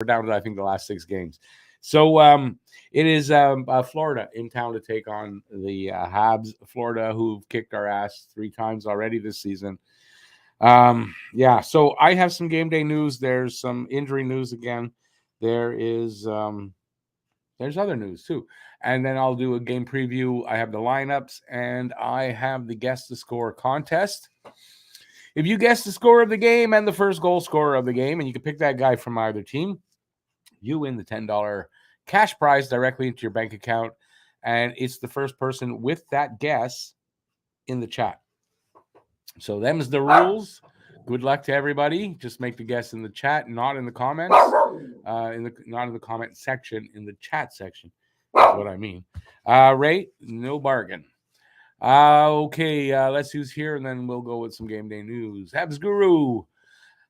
We're down to, I think, the last 6 games. So it is Florida in town to take on the Habs. Florida, who've kicked our ass 3 times already this season. Yeah, so I have some game day news. There's some injury news again. There's other news too. And then I'll do a game preview. I have the lineups and I have the guess the score contest. If you guess the score of the game and the first goal scorer of the game, and you can pick that guy from either team, you win the $10 cash prize directly into your bank account. And it's the first person with that guess in the chat. So them's the rules. Good luck to everybody. Just make the guess in the chat, not in the comments. Not in the comment section, in the chat section. That's what I mean. Rate, no bargain. Okay, let's use here, and then we'll go with some game day news. Habs Guru,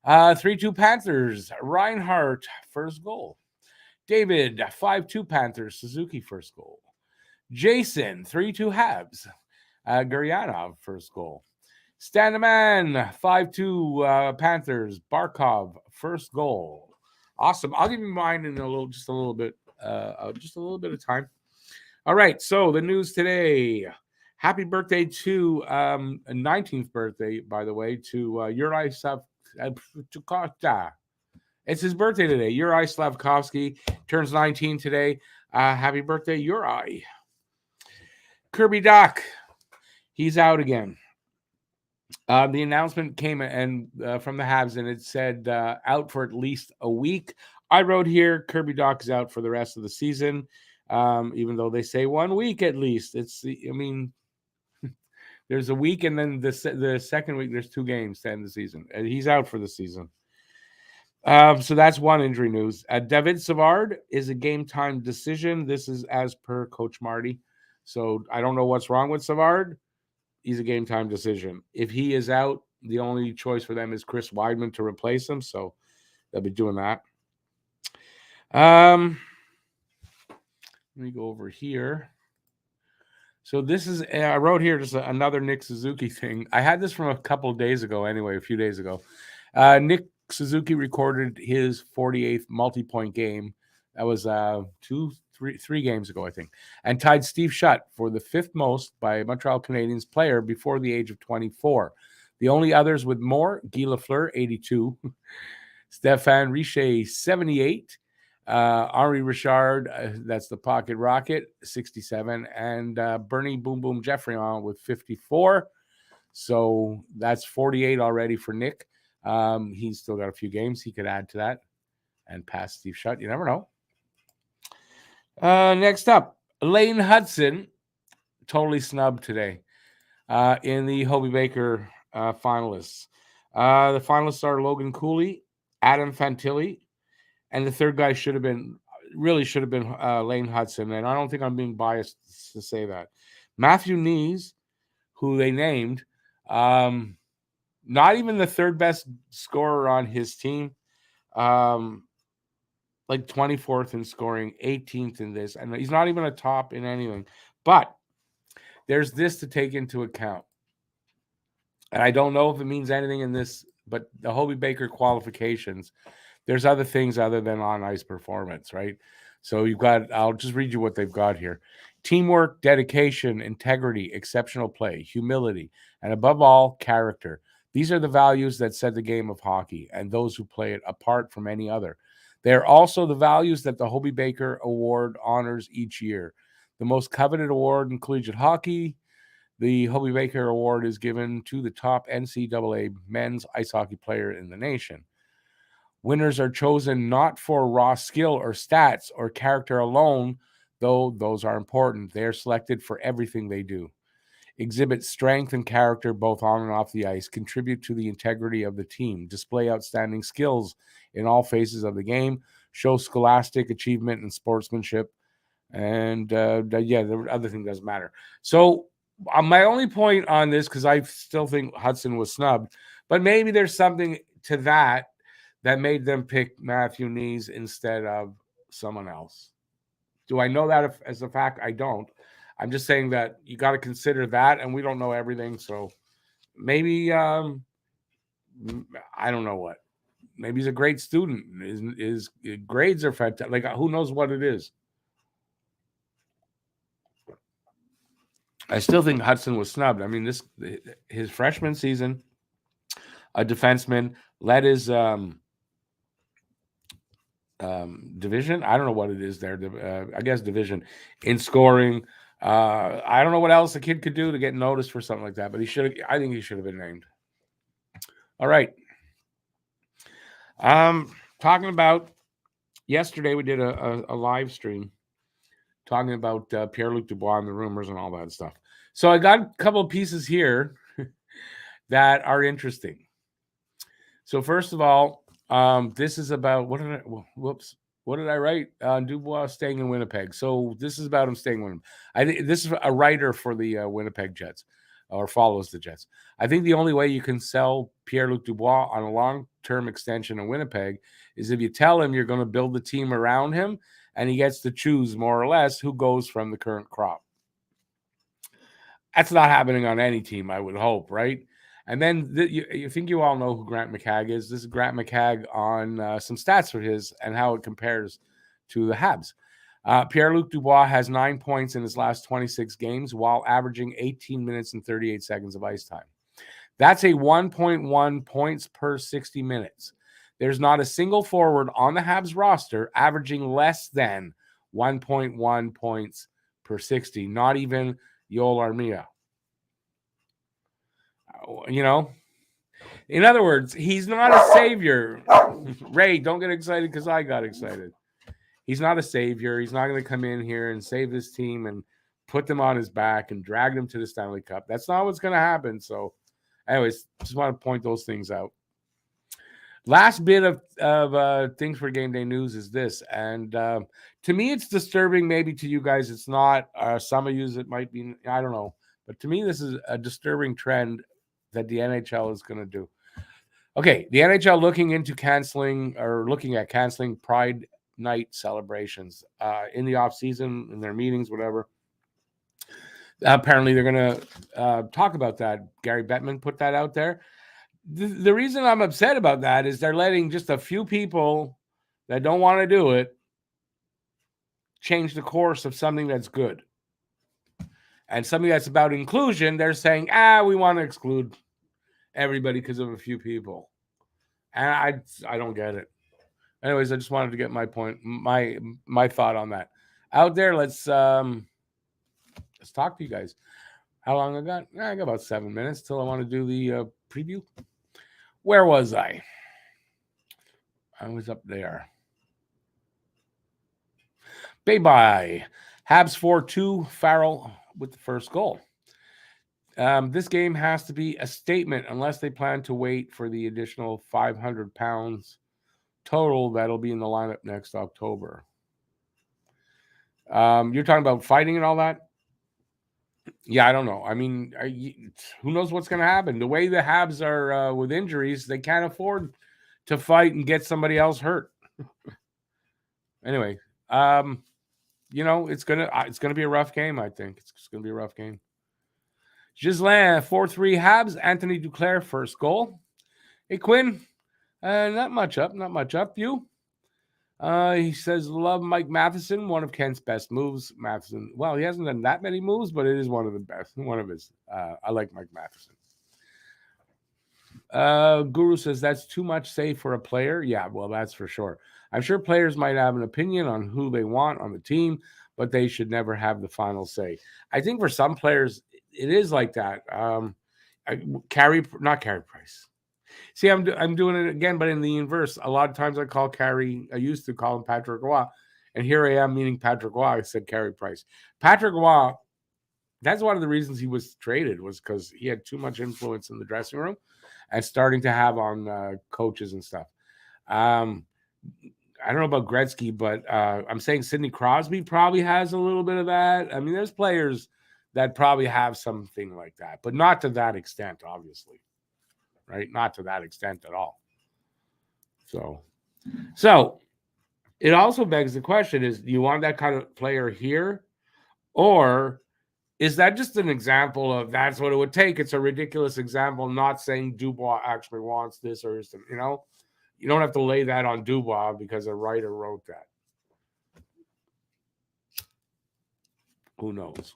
3-2 Panthers. Reinhardt, first goal. David, 5-2 Panthers. Suzuki, first goal. Jason, 3-2 Habs. Guryanov, first goal. Standaman, 5-2 Panthers. Barkov, first goal. Awesome. I'll give you mine in just a little bit of time. All right. So the news today. Happy birthday to 19th birthday, by the way, to Yuri Slavkovsky. It's his birthday today. Yuri Slavkovsky turns 19 today. Happy birthday, Yuri. Kirby Doc, he's out again. The announcement came from the Habs, and it said out for at least a week. I wrote here, Kirby Doc is out for the rest of the season, even though they say 1 week at least. There's a week, and then the second week, there's 2 games to end the season. And he's out for the season. So that's one injury news. David Savard is a game-time decision. This is as per Coach Marty. So I don't know what's wrong with Savard. He's a game-time decision. If he is out, the only choice for them is Chris Weidman to replace him. So they'll be doing that. Let me go over here. So this is, I wrote here just another Nick Suzuki thing. I had this from a couple of days ago anyway, a few days ago. Nick Suzuki recorded his 48th multi-point game. That was 3 games ago, I think, and tied Steve Shutt for the 5th most by Montreal Canadiens player before the age of 24. The only others with more, Guy Lafleur, 82, Stéphane Richer, 78, Henri Richard, that's the pocket rocket, 67, and Bernie Boom Boom Geoffrion with 54. So that's 48 already for Nick. He's still got a few games he could add to that and pass Steve Shutt. You never know. Next up, Lane Hudson, totally snubbed today in the Hobey Baker finalists. The finalists are Logan Cooley, Adam Fantilli, and the third guy should have been Lane Hudson, and I don't think I'm being biased to say that. Matthew Knees, who they named, not even the third best scorer on his team, like 24th in scoring, 18th in this, and he's not even a top in anything. But there's this to take into account. And I don't know if it means anything in this, but the Hobey Baker qualifications, there's other things other than on-ice performance, right? So I'll just read you what they've got here. Teamwork, dedication, integrity, exceptional play, humility, and above all, character. These are the values that set the game of hockey and those who play it apart from any other. They are also the values that the Hobey Baker Award honors each year. The most coveted award in collegiate hockey, the Hobey Baker Award, is given to the top NCAA men's ice hockey player in the nation. Winners are chosen not for raw skill or stats or character alone, though those are important. They are selected for everything they do. Exhibit strength and character both on and off the ice, contribute to the integrity of the team, display outstanding skills in all phases of the game, show scholastic achievement and sportsmanship, and the other thing doesn't matter. So my only point on this, because I still think Hudson was snubbed, but maybe there's something to that made them pick Matthew Knees instead of someone else. Do I know that as a fact? I don't. I'm just saying that you got to consider that, and we don't know everything. So maybe, I don't know what. Maybe he's a great student. His grades are fantastic. Like, who knows what it is? I still think Hudson was snubbed. I mean, his freshman season, a defenseman led his division. I don't know what it is there. I guess division in scoring. I don't know what else the kid could do to get noticed for something like that, but I think he should have been named. All right. Talking about yesterday, we did a live stream talking about Pierre-Luc Dubois and the rumors and all that stuff. So I got a couple of pieces here that are interesting. So first of all, this is about what did I write? Dubois staying in Winnipeg. So this is about him staying with him. I think this is a writer for the Winnipeg Jets, or follows the Jets. I think the only way you can sell Pierre-Luc Dubois on a long-term extension in Winnipeg is if you tell him you're going to build the team around him, and he gets to choose more or less who goes from the current crop. That's not happening on any team, I would hope, right? And then you think you all know who Grant McCagg is. This is Grant McCagg on some stats for his and how it compares to the Habs. Pierre-Luc Dubois has 9 points in his last 26 games while averaging 18 minutes and 38 seconds of ice time. That's a 1.1 points per 60 minutes. There's not a single forward on the Habs roster averaging less than 1.1 points per 60, not even Yoel Armia. You know, in other words, he's not a savior. Ray, don't get excited because I got excited. He's not a savior. He's not going to come in here and save this team and put them on his back and drag them to the Stanley Cup. That's not what's going to happen. So, anyways, just want to point those things out. Last bit of things for game day news is this. And to me, it's disturbing. Maybe to you guys, it's not. Some of you, it might be. I don't know. But to me, this is a disturbing trend that the NHL is going to do. Okay, the NHL looking at canceling Pride Night celebrations in the off season, in their meetings, whatever. Apparently, they're going to talk about that. Gary Bettman put that out there. The reason I'm upset about that is they're letting just a few people that don't want to do it change the course of something that's good. And something that's about inclusion, they're saying, we want to exclude everybody because of a few people. And I don't get it. Anyways, I just wanted to get my point, my thought on that. Out there, let's talk to you guys. How long I got? I got about 7 minutes till I want to do the preview. Where was I? I was up there. Bye-bye. Habs 4-2, Farrell with the first goal. This game has to be a statement unless they plan to wait for the additional 500 pounds total that'll be in the lineup next October. You're talking about fighting and all that? Yeah, I don't know. I mean, who knows what's going to happen? The way the Habs are with injuries, they can't afford to fight and get somebody else hurt. Anyway, it's gonna be a rough game. I think it's gonna be a rough game. Ghislain 4-3 Habs. Anthony Duclair first goal. Hey Quinn, not much up. You? He says, love Mike Matheson, one of Kent's best moves. Matheson, well, he hasn't done that many moves, but it is one of the best. One of his. I like Mike Matheson. Guru says, that's too much say for a player. Yeah, well, that's for sure. I'm sure players might have an opinion on who they want on the team, but they should never have the final say. I think for some players, it is like that. Not Carey Price. See, I'm doing it again, but in the inverse. A lot of times I used to call him Patrick Roy, and here I am meaning Patrick Roy. I said Carey Price. Patrick Roy, that's one of the reasons he was traded, was because he had too much influence in the dressing room and starting to have on coaches and stuff. I don't know about Gretzky, but I'm saying Sidney Crosby probably has a little bit of that. I mean, there's players that probably have something like that, but not to that extent, obviously. Right? Not to that extent at all. So it also begs the question is, do you want that kind of player here? Or is that just an example of that's what it would take? It's a ridiculous example, not saying Dubois actually wants this or, You don't have to lay that on Dubois because a writer wrote that. Who knows?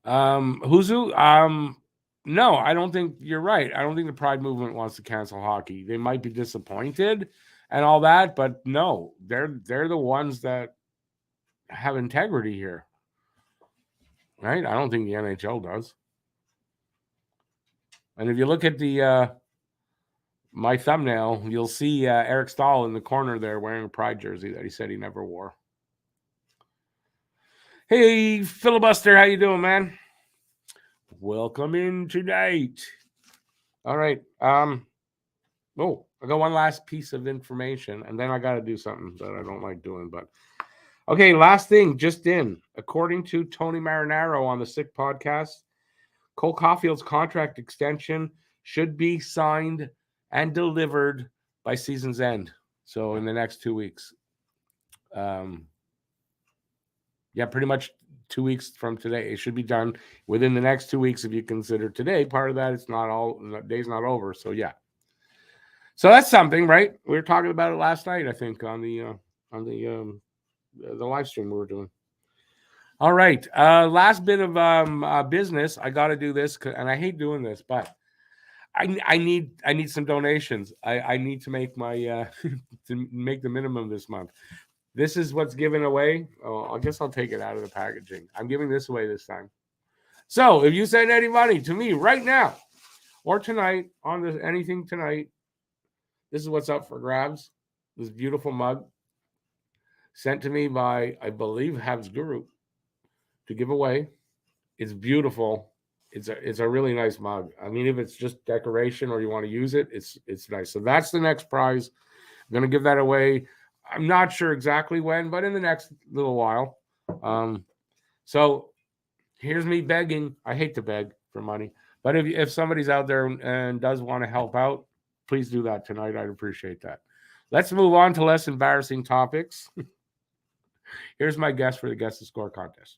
Huzu, no, I don't think you're right. I don't think the Pride movement wants to cancel hockey. They might be disappointed and all that, but no, they're the ones that have integrity here, right? I don't think the NHL does. And if you look at the my thumbnail, you'll see Eric Stahl in the corner there wearing a Pride jersey that he said he never wore. Hey, Filibuster, how you doing, man? Welcome in tonight. All right. Oh, I got one last piece of information, and then I got to do something that I don't like doing. But okay, last thing, just in. According to Tony Marinaro on the Sick podcast, Cole Caulfield's contract extension should be signed and delivered by season's end. So in the next 2 weeks. Yeah, pretty much 2 weeks from today. It should be done within the next 2 weeks if you consider today part of that. It's not all, the day's not over. So yeah. So that's something, right? We were talking about it last night, I think, on the live stream we were doing. All right, last bit of business. I got to do this, and I hate doing this, but I need some donations. I need to make my to make the minimum this month. This is what's given away. Oh, I guess I'll take it out of the packaging. I'm giving this away this time. So if you send any money to me right now or tonight on this anything tonight, this is what's up for grabs. This beautiful mug sent to me by, I believe, Habs Guru to give away. It's beautiful. It's a really nice mug. I mean, if it's just decoration or you want to use it, it's nice. So that's the next prize. I'm going to give that away. I'm not sure exactly when, but in the next little while. So here's me begging. I hate to beg for money, but if somebody's out there and does want to help out, please do that tonight. I'd appreciate that. Let's move on to less embarrassing topics. Here's my guess for the Guess the Score contest.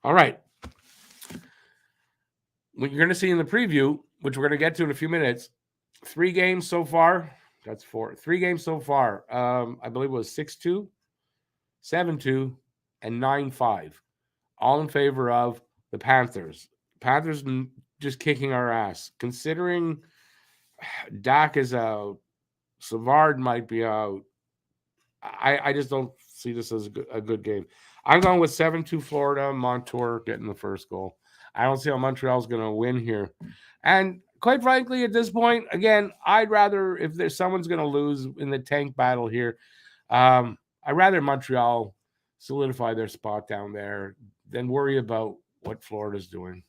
All right. What you're going to see in the preview, which we're going to get to in a few minutes, 3 games so far. That's 4. 3 games so far. I believe it was 6-2, 7-2, and 9-5. All in favor of the Panthers. Panthers just kicking our ass. Considering Dak is out, Savard might be out, I just don't see this as a good game. I'm going with 7-2 Florida, Montour getting the first goal. I don't see how Montreal's going to win here. And quite frankly, at this point, again, I'd rather, if there's someone's going to lose in the tank battle here, I'd rather Montreal solidify their spot down there than worry about what Florida's doing.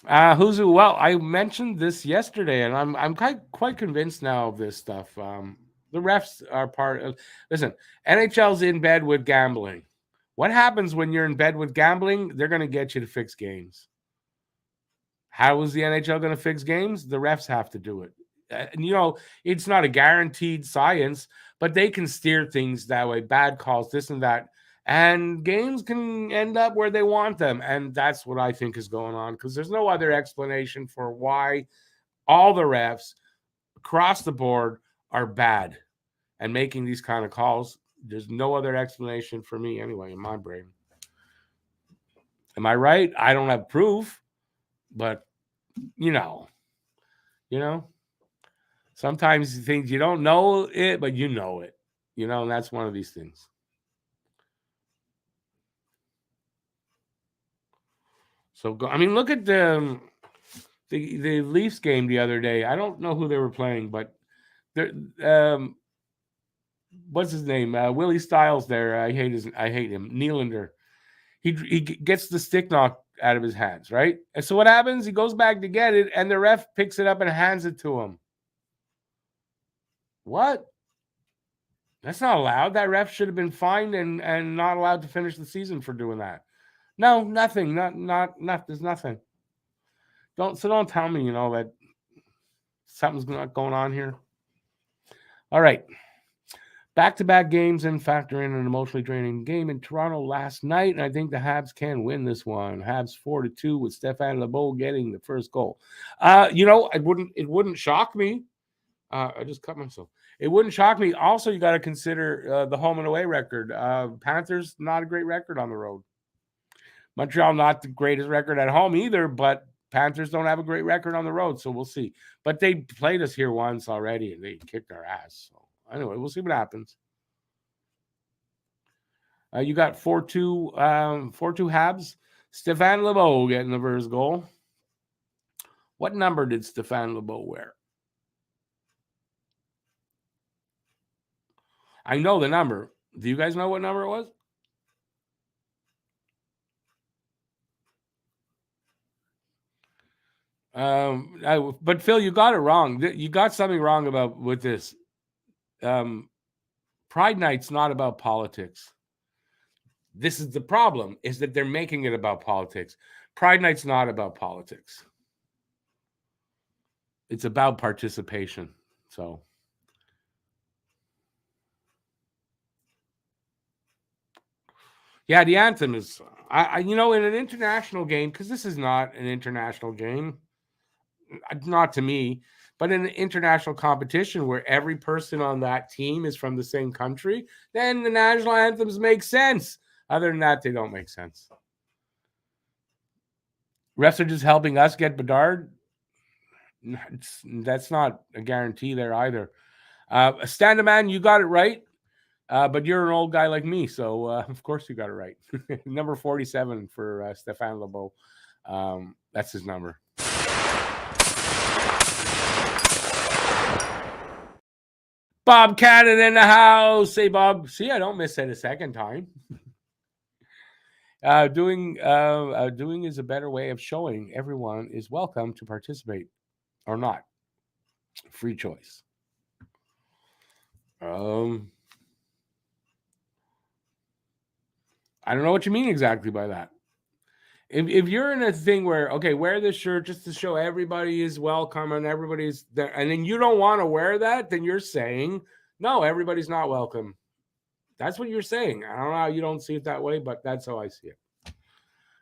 Huzu, well, I mentioned this yesterday, and I'm quite convinced now of this stuff. The refs are part of. Listen, NHL's in bed with gambling. What happens when you're in bed with gambling? They're going to get you to fix games. How is the NHL going to fix games? The refs have to do it. And, it's not a guaranteed science, but they can steer things that way. Bad calls, this and that. And games can end up where they want them. And that's what I think is going on, because there's no other explanation for why all the refs across the board are bad and making these kind of calls. There's no other explanation for me anyway in my brain. Am I right? I don't have proof, but sometimes things you don't know it, but you know it, and that's one of these things. So, look at the Leafs game the other day. I don't know who they were playing, but what's his name? Willie Stiles there. I hate him. Nylander. He gets the stick knocked out of his hands, right? And so what happens? He goes back to get it, and the ref picks it up and hands it to him. What? That's not allowed. That ref should have been fined and not allowed to finish the season for doing that. No, nothing. Not. There's nothing. Don't tell me, that something's not going on here. All right. Back-to-back games and factor in an emotionally draining game in Toronto last night, and I think the Habs can win this one. Habs 4-2 with Stéphane Lebeau getting the first goal. It wouldn't shock me. I just cut myself. It wouldn't shock me. Also, you got to consider the home and away record. Panthers, not a great record on the road. Montreal, not the greatest record at home either, but Panthers don't have a great record on the road, so we'll see. But they played us here once already, and they kicked our ass. So anyway, we'll see what happens. You got 4-2 Habs. Stéphane Lebeau getting the first goal. What number did Stéphane Lebeau wear? I know the number. Do you guys know what number it was? But Phil, you got it wrong. You got something wrong with this. Pride Night's not about politics. This is the problem, is that they're making it about politics. Pride Night's not about politics. It's about participation. So, yeah, the anthem is, in an international game, because this is not an international game, not to me, but in an international competition where every person on that team is from the same country, then the national anthems make sense. Other than that, they don't make sense. Refs are just helping us get Bedard. That's not a guarantee there either. Stand-a-man, you got it right, but you're an old guy like me, so of course you got it right. Number 47 for Stéphane Lebeau. That's his number. Bob Cannon in the house. Hey, Bob. See, I don't miss it a second time. Doing is a better way of showing everyone is welcome to participate or not. Free choice. I don't know what you mean exactly by that. If you're in a thing where, okay, wear this shirt just to show everybody is welcome and everybody's there, and then you don't want to wear that, then you're saying, no, everybody's not welcome. That's what you're saying. I don't know how you don't see it that way, but that's how I see it.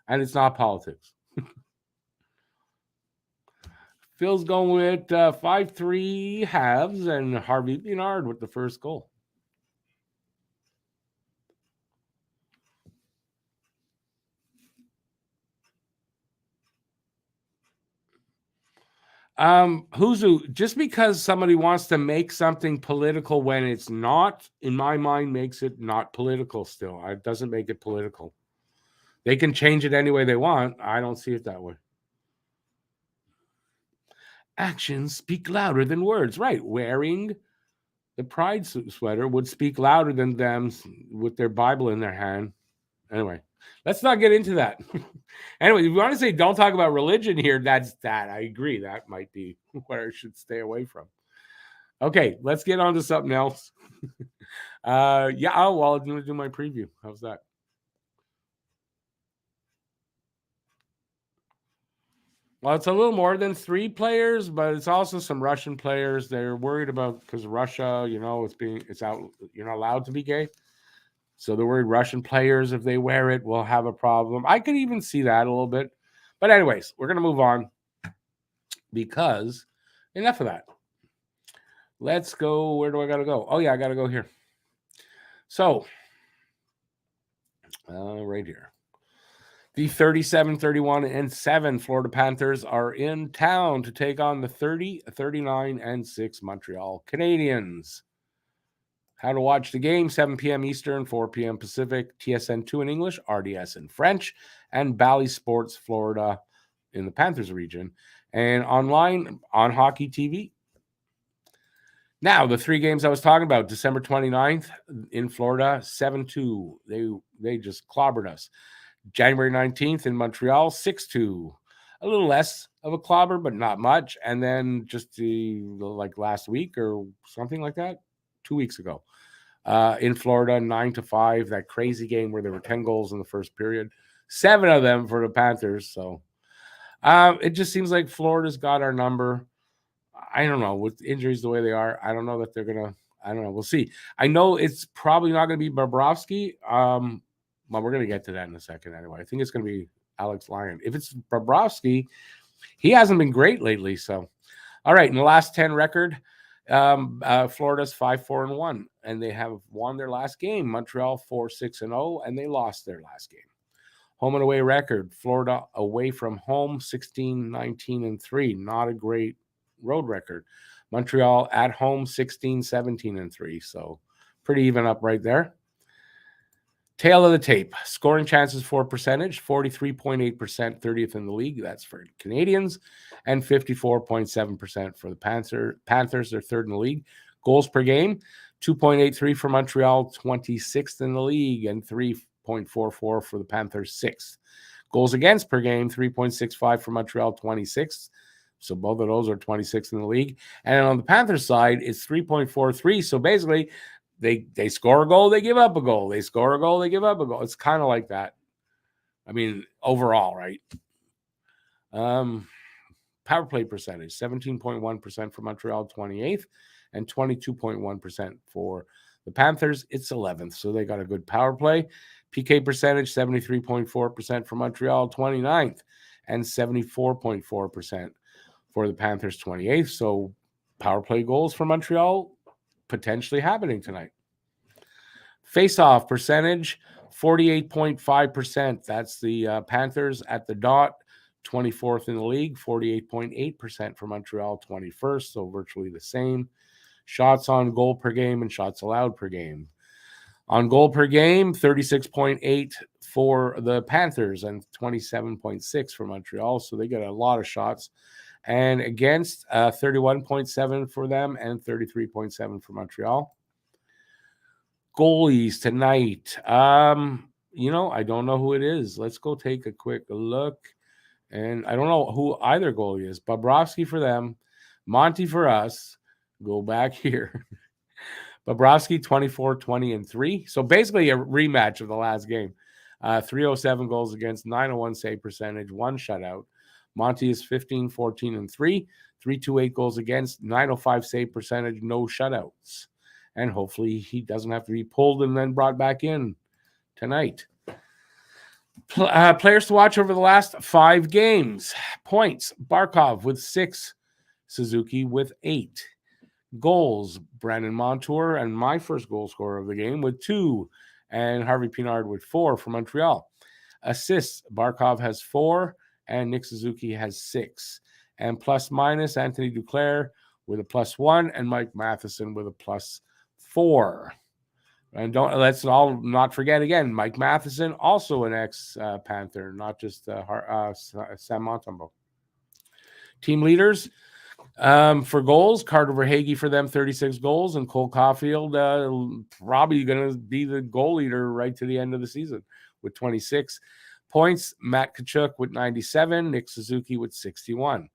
And it's not politics. Phil's going with 5-3 Habs and Harvey Pinard with the first goal. Huzu, just because somebody wants to make something political when it's not, in my mind, makes it not political still. It doesn't make it political. They can change it any way they want. I don't see it that way. Actions speak louder than words. Right. Wearing the pride sweater would speak louder than them with their Bible in their hand. Anyway, let's not get into that. Anyway, if you want to say don't talk about religion here, that's that. I agree. That might be where I should stay away from. Okay, let's get on to something else. I'm going to do my preview. How's that? Well, it's a little more than 3 players, but it's also some Russian players. They're worried about, because Russia, it's out. You're not allowed to be gay. So they're worried Russian players, if they wear it, will have a problem. I could even see that a little bit. But anyways, we're going to move on because enough of that. Let's go. Where do I got to go? Oh, yeah, I got to go here. So, right here. The 37-31-7 Florida Panthers are in town to take on the 30-39-6 Montreal Canadiens. How to watch the game, 7 p.m. Eastern, 4 p.m. Pacific, TSN2 in English, RDS in French, and Bally Sports Florida in the Panthers region, and online on Hockey TV. Now, the 3 games I was talking about, December 29th in Florida, 7-2. They just clobbered us. January 19th in Montreal, 6-2. A little less of a clobber, but not much. And then just like last week or something like that, 2 weeks ago, in Florida, 9-5, that crazy game where there were 10 goals in the first period. 7 of them for the Panthers. So it just seems like Florida's got our number. I don't know, with injuries the way they are, I don't know that they're gonna. I don't know. We'll see. I know it's probably not going to be Bobrovsky. Well, we're going to get to that in a second anyway. I think it's going to be Alex Lyon. If it's Bobrovsky, he hasn't been great lately. So, all right, in the last 10 record, Florida's 5-4-1, and they have won their last game. Montreal 4-6-0, and they lost their last game. Home and away record: Florida away from home 16-19-3. Not a great road record. Montreal at home 16-17-3. So pretty even up right there. Tail of the tape: scoring chances for percentage, 43.8%, 30th in the league. That's for Canadiens, and 54.7% for the Panthers. They're third in the league. Goals per game: 2.83 for Montreal, 26th in the league, and 3.44 for the Panthers, 6th. Goals against per game: 3.65 for Montreal, 26th. So both of those are 26th in the league. And on the Panthers side, it's 3.43. So basically, they score a goal, they give up a goal. They score a goal, they give up a goal. It's kind of like that. I mean, overall, right? Power play percentage: 17.1% for Montreal, 28th, and 22.1% for the Panthers. It's 11th, so they got a good power play. PK percentage: 73.4% for Montreal, 29th, and 74.4% for the Panthers, 28th. So power play goals for Montreal potentially happening tonight. Face-off percentage: 48.5%. That's the Panthers at the dot, 24th in the league. 48.8% for Montreal, 21st, so virtually the same. Shots on goal per game and shots allowed per game. On goal per game, 36.8 for the Panthers and 27.6 for Montreal, so they get a lot of shots. And against, 31.7 for them and 33.7 for Montreal. Goalies tonight. I don't know who it is. Let's go take a quick look. And I don't know who either goalie is. Bobrovsky for them, Monty for us. Go back here. Bobrovsky 24-20-3. So basically a rematch of the last game. 307 goals against, 901 save percentage, 1 shutout. Monty is 15-14-3, 328 goals against, 905 save percentage, no shutouts. And hopefully he doesn't have to be pulled and then brought back in tonight. Players to watch over the last 5 games. Points: Barkov with 6, Suzuki with 8. Goals: Brandon Montour, and my first goal scorer of the game, with 2, and Harvey Pinard with 4 for Montreal. Assists: Barkov has 4, and Nick Suzuki has 6. And plus minus: Anthony Duclair with a +1, and Mike Matheson with a +4. And let's all not forget again, Mike Matheson, also an ex-Panther, not just Sam Montembeault. Team leaders for goals: Carter Verhaeghe for them, 36 goals, and Cole Caulfield probably going to be the goal leader right to the end of the season with 26. Points: Matt Tkachuk with 97, Nick Suzuki with 61.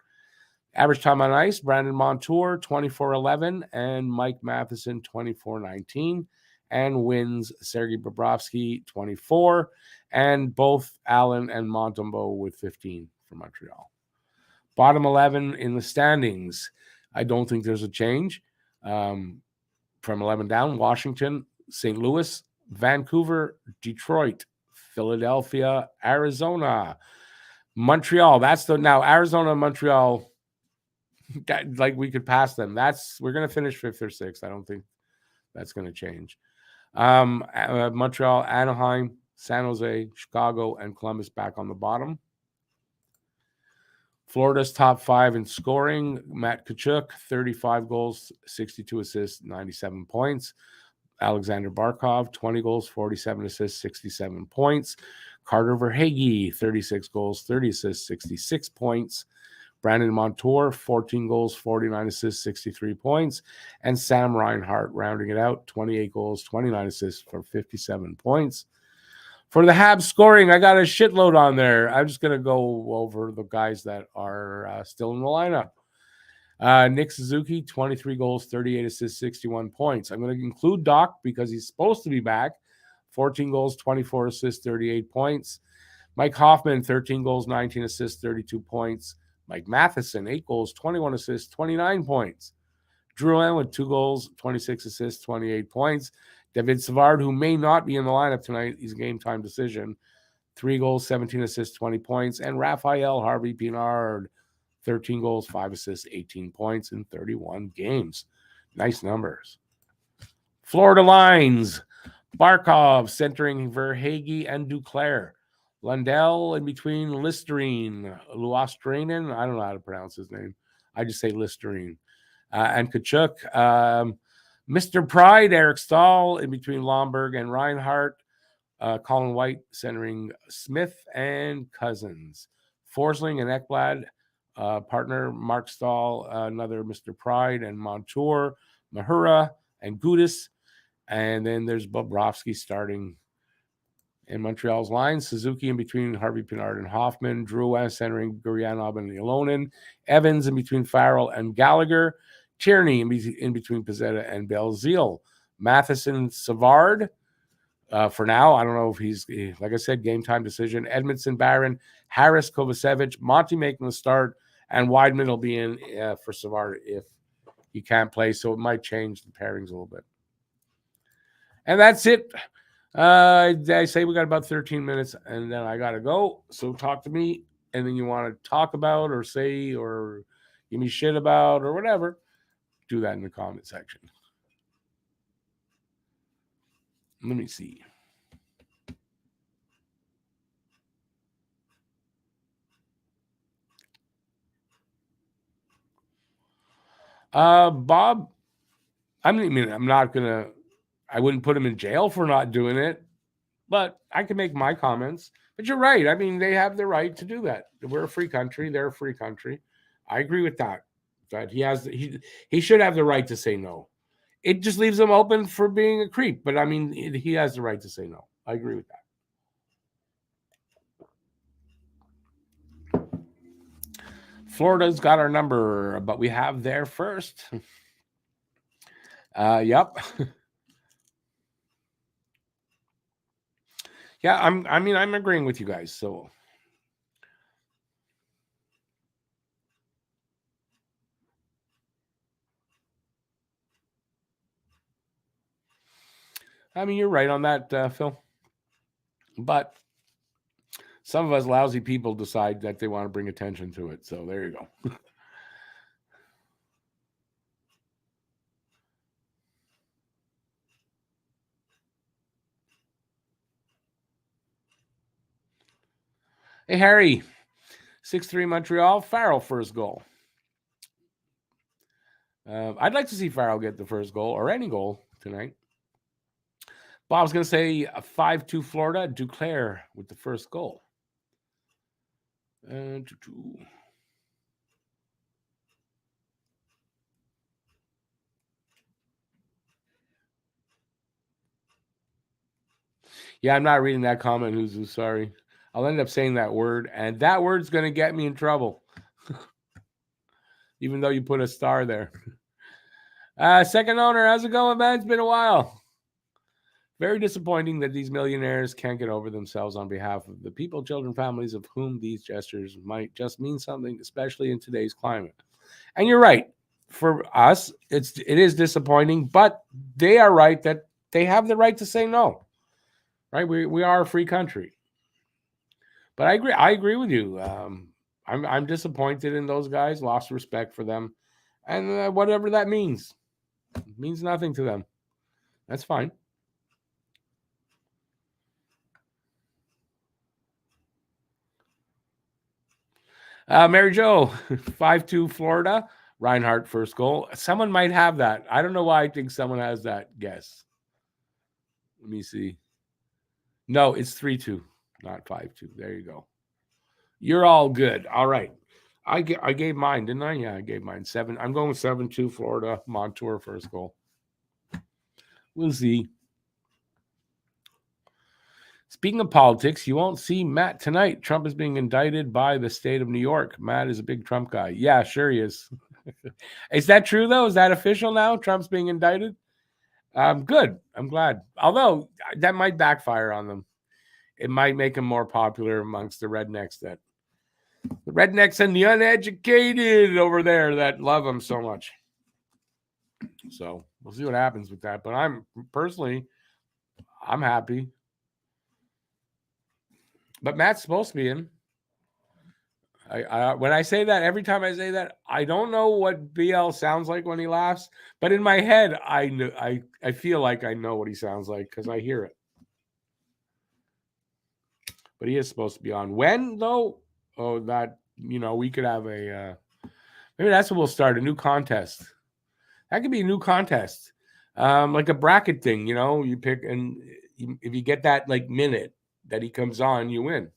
Average time on ice: Brandon Montour 24-11 and Mike Matheson 24-19. And wins: Sergei Bobrovsky 24, and both Allen and Montembeault with 15 for Montreal. Bottom 11 in the standings. I don't think there's a change. From 11 down: Washington, St. Louis, Vancouver, Detroit, Philadelphia, Arizona, Montreal. Now Arizona and Montreal, like we could pass them. We're going to finish 5th or 6th. I don't think that's going to change. Montreal, Anaheim, San Jose, Chicago, and Columbus back on the bottom. Florida's top 5 in scoring: Matt Tkachuk, 35 goals, 62 assists, 97 points. Alexander Barkov, 20 goals, 47 assists, 67 points. Carter Verhaeghe, 36 goals, 30 assists, 66 points. Brandon Montour, 14 goals, 49 assists, 63 points. And Sam Reinhart rounding it out, 28 goals, 29 assists for 57 points. For the Habs scoring, I got a shitload on there. I'm just going to go over the guys that are still in the lineup. Nick Suzuki, 23 goals, 38 assists, 61 points. I'm going to include Doc because he's supposed to be back. 14 goals, 24 assists, 38 points. Mike Hoffman, 13 goals, 19 assists, 32 points. Mike Matheson, 8 goals, 21 assists, 29 points. Drouin with 2 goals, 26 assists, 28 points. David Savard, who may not be in the lineup tonight, he's a game-time decision. 3 goals, 17 assists, 20 points. And Raphael Harvey Pinard, 13 goals, 5 assists, 18 points in 31 games. Nice numbers. Florida lines. Barkov centering Verhaeghe and Duclair. Lundell in between Listerine. Luostrainen, I don't know how to pronounce his name. I just say Listerine. And Kachuk. Mr. Pride, Eric Stahl in between Lomberg and Reinhardt. Colin White centering Smith and Cousins. Forsling and Ekblad, partner Mark Stahl, another Mr. Pride, and Montour, Mahura, and Gudis. And then there's Bobrovsky starting in Montreal's line. Suzuki in between Harvey Pinard and Hoffman. Drouin centering Gurianov and Ilonen. Evans in between Farrell and Gallagher. Tierney in between Pizzetta and Belzile. Matheson, Savard. For now, I don't know if he's, like I said, game time decision. Edmondson, Barron, Harris, Kovacevic, Monty making the start, and Weidman will be in for Savard if he can't play. So it might change the pairings a little bit. And that's it. I say we got about 13 minutes, and then I got to go. So talk to me, anything you want to talk about or say or give me shit about or whatever, do that in the comment section. Let me see. Bob, I wouldn't put him in jail for not doing it, but I can make my comments. But you're right. I mean, they have the right to do that. We're a free country. They're a free country. I agree with that. That he should have the right to say no. It just leaves him open for being a creep. But I mean, he has the right to say no. I agree with that. Florida's got our number, but we have their first. Yep. Yeah, I'm agreeing with you guys. So I mean, you're right on that, Phil. But some of us lousy people decide that they want to bring attention to it. So there you go. Hey, Harry, 6-3 Montreal, Farrell first goal. I'd like to see Farrell get the first goal or any goal tonight. Bob's going to say a 5-2 Florida, Duclair with the first goal. Yeah, I'm not reading that comment, Huzu. Sorry. I'll end up saying that word, and that word's going to get me in trouble. Even though you put a star there. Second owner, how's it going, man? It's been a while. Very disappointing that these millionaires can't get over themselves on behalf of the people, children, families of whom these gestures might just mean something, especially in today's climate. And you're right. For us, it is disappointing, but they are right that they have the right to say no. Right? We are a free country. But I agree with you. I'm disappointed in those guys. Lost respect for them, and whatever that means, it means nothing to them. That's fine. Mary Jo, 5-2 Florida. Reinhardt first goal. Someone might have that. I don't know why I think someone has that guess. Let me see. No, it's 3-2, not 5-2. There you go. You're all good. All right. I gave mine, didn't I? Yeah, I gave mine 7. I'm going with 7-2 Florida. Montour first goal. We'll see. Speaking of politics, you won't see Matt tonight. Trump is being indicted by the state of New York. Matt is a big Trump guy. Yeah, sure he is. Is that true, though? Is that official now? Trump's being indicted? Good. I'm glad. Although that might backfire on them. it might make him more popular amongst the rednecks and the uneducated over there that love him so much. So we'll see what happens with that. But I'm happy. But Matt's supposed to be in. When I say that, every time I say that, I don't know what BL sounds like when he laughs, but in my head, I feel like I know what he sounds like because I hear it. But he is supposed to be on. When though? Oh, that we could have a maybe that's what we'll start, a new contest. That could be a new contest, like a bracket thing. You pick, and if you get that like minute that he comes on, you win.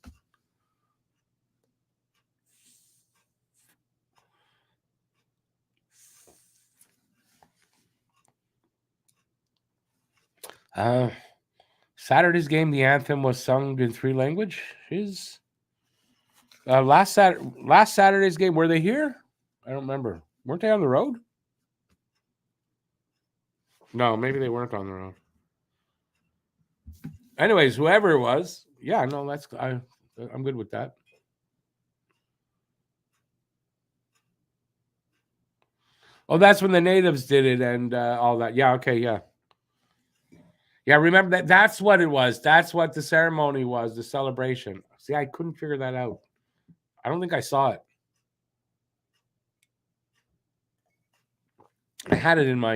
Saturday's game, the anthem was sung in 3 languages. Last Saturday's game, were they here? I don't remember. Weren't they on the road? No, maybe they weren't on the road. Anyways, whoever it was, yeah, no, I'm good with that. Oh, that's when the natives did it and all that. Yeah, okay, yeah. Yeah, remember that. That's what it was. That's what the ceremony was, the celebration. See, I couldn't figure that out. I don't think I saw it. I had it in my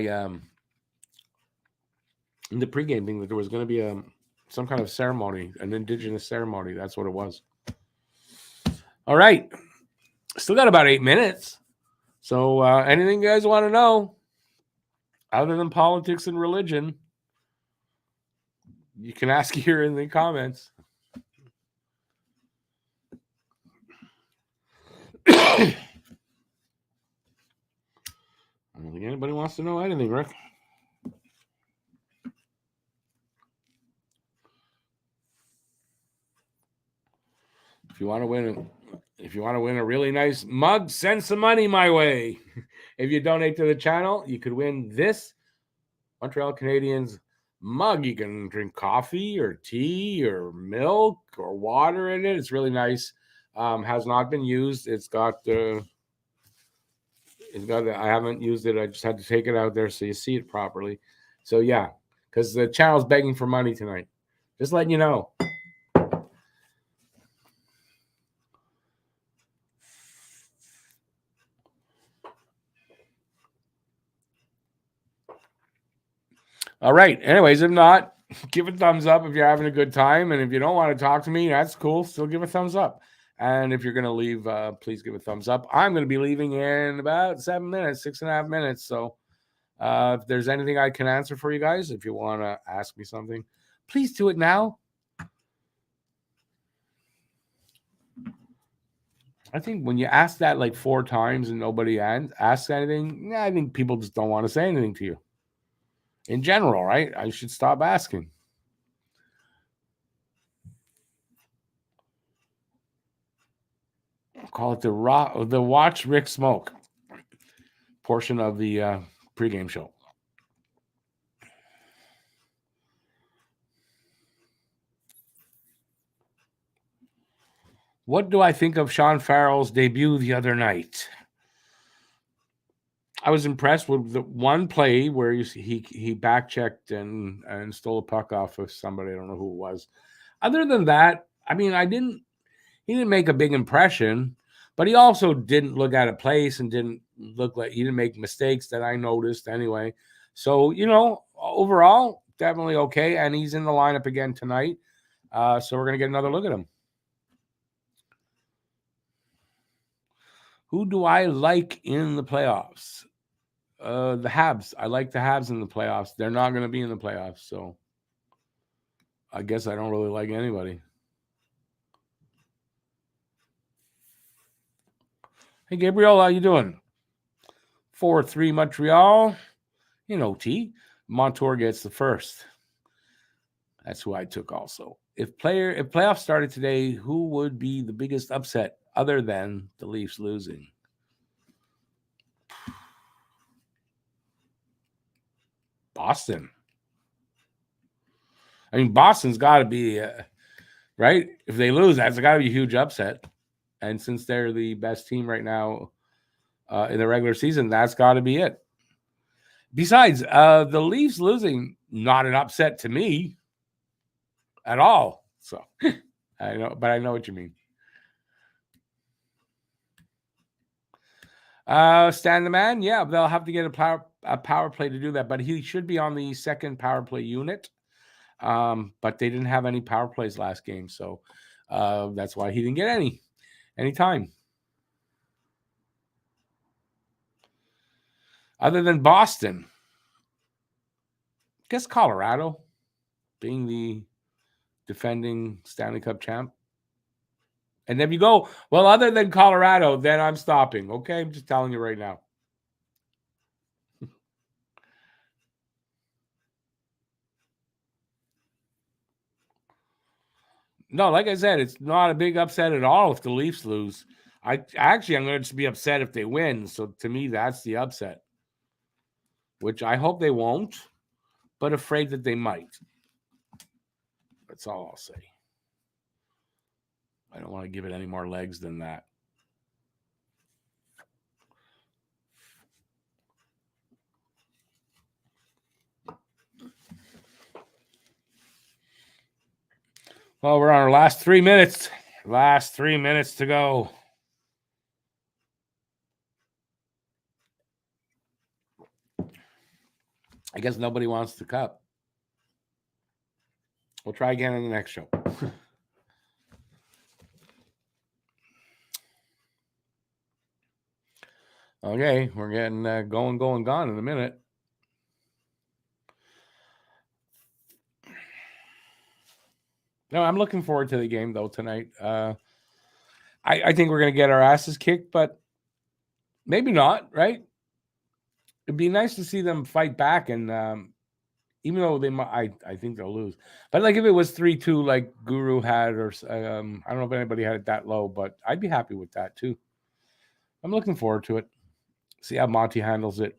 in the pregame thing that there was going to be some kind of ceremony, an indigenous ceremony. That's what it was. All right. Still got about 8 minutes. So anything you guys want to know other than politics and religion, you can ask here in the comments. I don't think anybody wants to know anything, Rick. If you want to win a really nice mug, send some money my way. If you donate to the channel, you could win this Montreal Canadiens mug. You can drink coffee or tea or milk or water in it. It's really nice. Has not been used. I haven't used it. I just had to take it out there so you see it properly. So yeah, because the channel's begging for money tonight. Just letting you know. All right. Anyways, if not, give a thumbs up if you're having a good time. And if you don't want to talk to me, that's cool. Still give a thumbs up. And if you're going to leave, please give a thumbs up. I'm going to be leaving in about 7 minutes, 6.5 minutes. So if there's anything I can answer for you guys, if you want to ask me something, please do it now. I think when you ask that like 4 times and nobody asks anything, I think people just don't want to say anything to you. In general, right? I should stop asking. I'll call it the Watch Rick Smoke portion of the pregame show. What do I think of Sean Farrell's debut the other night? I was impressed with the one play where he back checked and stole a puck off of somebody. I don't know who it was. Other than that, I mean, he didn't make a big impression, but he also didn't look out of place and didn't look like he didn't make mistakes that I noticed anyway. So, overall, definitely okay. And he's in the lineup again tonight. So we're going to get another look at him. Who do I like in the playoffs? The Habs. I like the Habs in the playoffs. They're not going to be in the playoffs, so I guess I don't really like anybody. Hey, Gabriel, how you doing? 4-3 Montreal in OT. Montour gets the first. That's who I took also. If playoffs started today, who would be the biggest upset other than the Leafs losing? Boston. I mean, Boston's got to be right? If they lose, that's got to be a huge upset. And since they're the best team right now in the regular season, that's got to be it. Besides, the Leafs losing, not an upset to me at all. So I know, but I know what you mean. Stan the Man, yeah, they'll have to get a power play to do that, but he should be on the second power play unit. But they didn't have any power plays last game, so that's why he didn't get any time. Other than Boston, I guess Colorado, being the defending Stanley Cup champ. And if you go, well, other than Colorado, then I'm stopping. Okay, I'm just telling you right now. No, like I said, it's not a big upset at all if the Leafs lose. I'm going to be upset if they win. So to me, that's the upset, which I hope they won't, but afraid that they might. That's all I'll say. I don't want to give it any more legs than that. Well, we're on our last 3 minutes. Last 3 minutes to go. I guess nobody wants the cup. We'll try again in the next show. Okay, we're getting going, gone in a minute. No, I'm looking forward to the game, though, tonight. I think we're going to get our asses kicked, but maybe not, right? It'd be nice to see them fight back, and even though they might, I think they'll lose. But like if it was 3-2 like Guru had, or I don't know if anybody had it that low, but I'd be happy with that too. I'm looking forward to it. See how Monty handles it.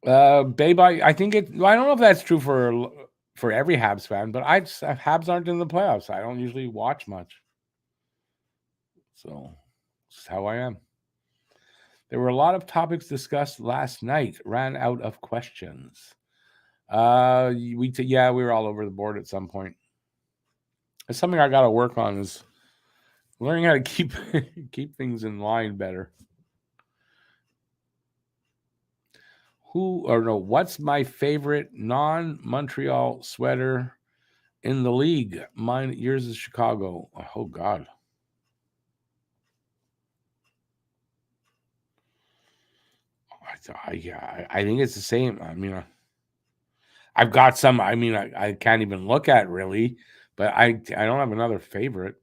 Babe, I think it. Well, I don't know if that's true for every Habs fan, but Habs aren't in the playoffs. I don't usually watch much, so this is how I am. There were a lot of topics discussed last night. Ran out of questions. We were all over the board at some point. It's something I got to work on is learning how to keep things in line better. What's my favorite non-Montreal sweater in the league? Yours is Chicago. Oh God. I think it's the same. I mean, I've got some. I mean, I can't even look at really, but I don't have another favorite.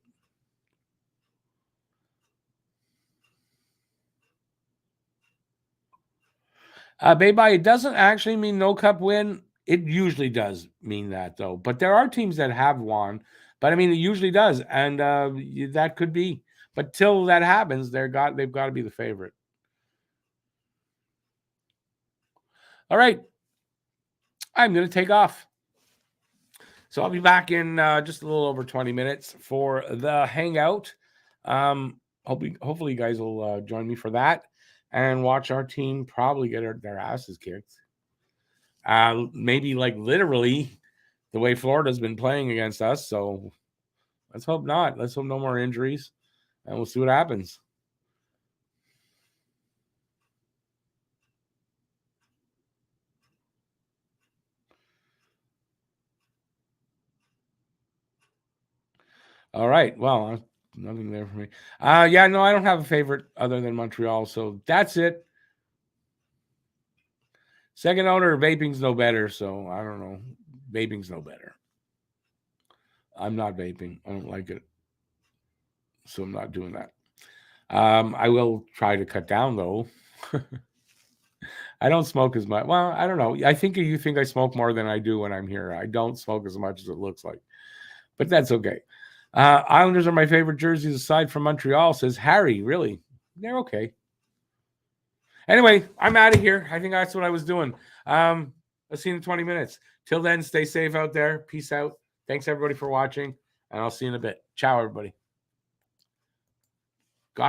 Baby, it doesn't actually mean no cup win. It usually does mean that, though. But there are teams that have won. But I mean, it usually does, and that could be. But till that happens, they've got to be the favorite. All right, I'm going to take off. So I'll be back in just a little over 20 minutes for the hangout. Hopefully, you guys will join me for that and watch our team probably get their asses kicked. Maybe like literally the way Florida's been playing against us. So let's hope not. Let's hope no more injuries, and we'll see what happens. All right. Well, nothing there for me. I don't have a favorite other than Montreal. So that's it. Second owner, vaping's no better. So I don't know. Vaping's no better. I'm not vaping. I don't like it. So I'm not doing that. I will try to cut down though. I don't smoke as much. Well, I don't know. I think you think I smoke more than I do when I'm here. I don't smoke as much as it looks like, but that's okay. Islanders are my favorite jerseys aside from Montreal, says Harry. Really? They're okay. Anyway, I'm out of here. I think that's what I was doing. I'll see you in 20 minutes. Till then, stay safe out there. Peace out. Thanks, everybody, for watching, and I'll see you in a bit. Ciao, everybody.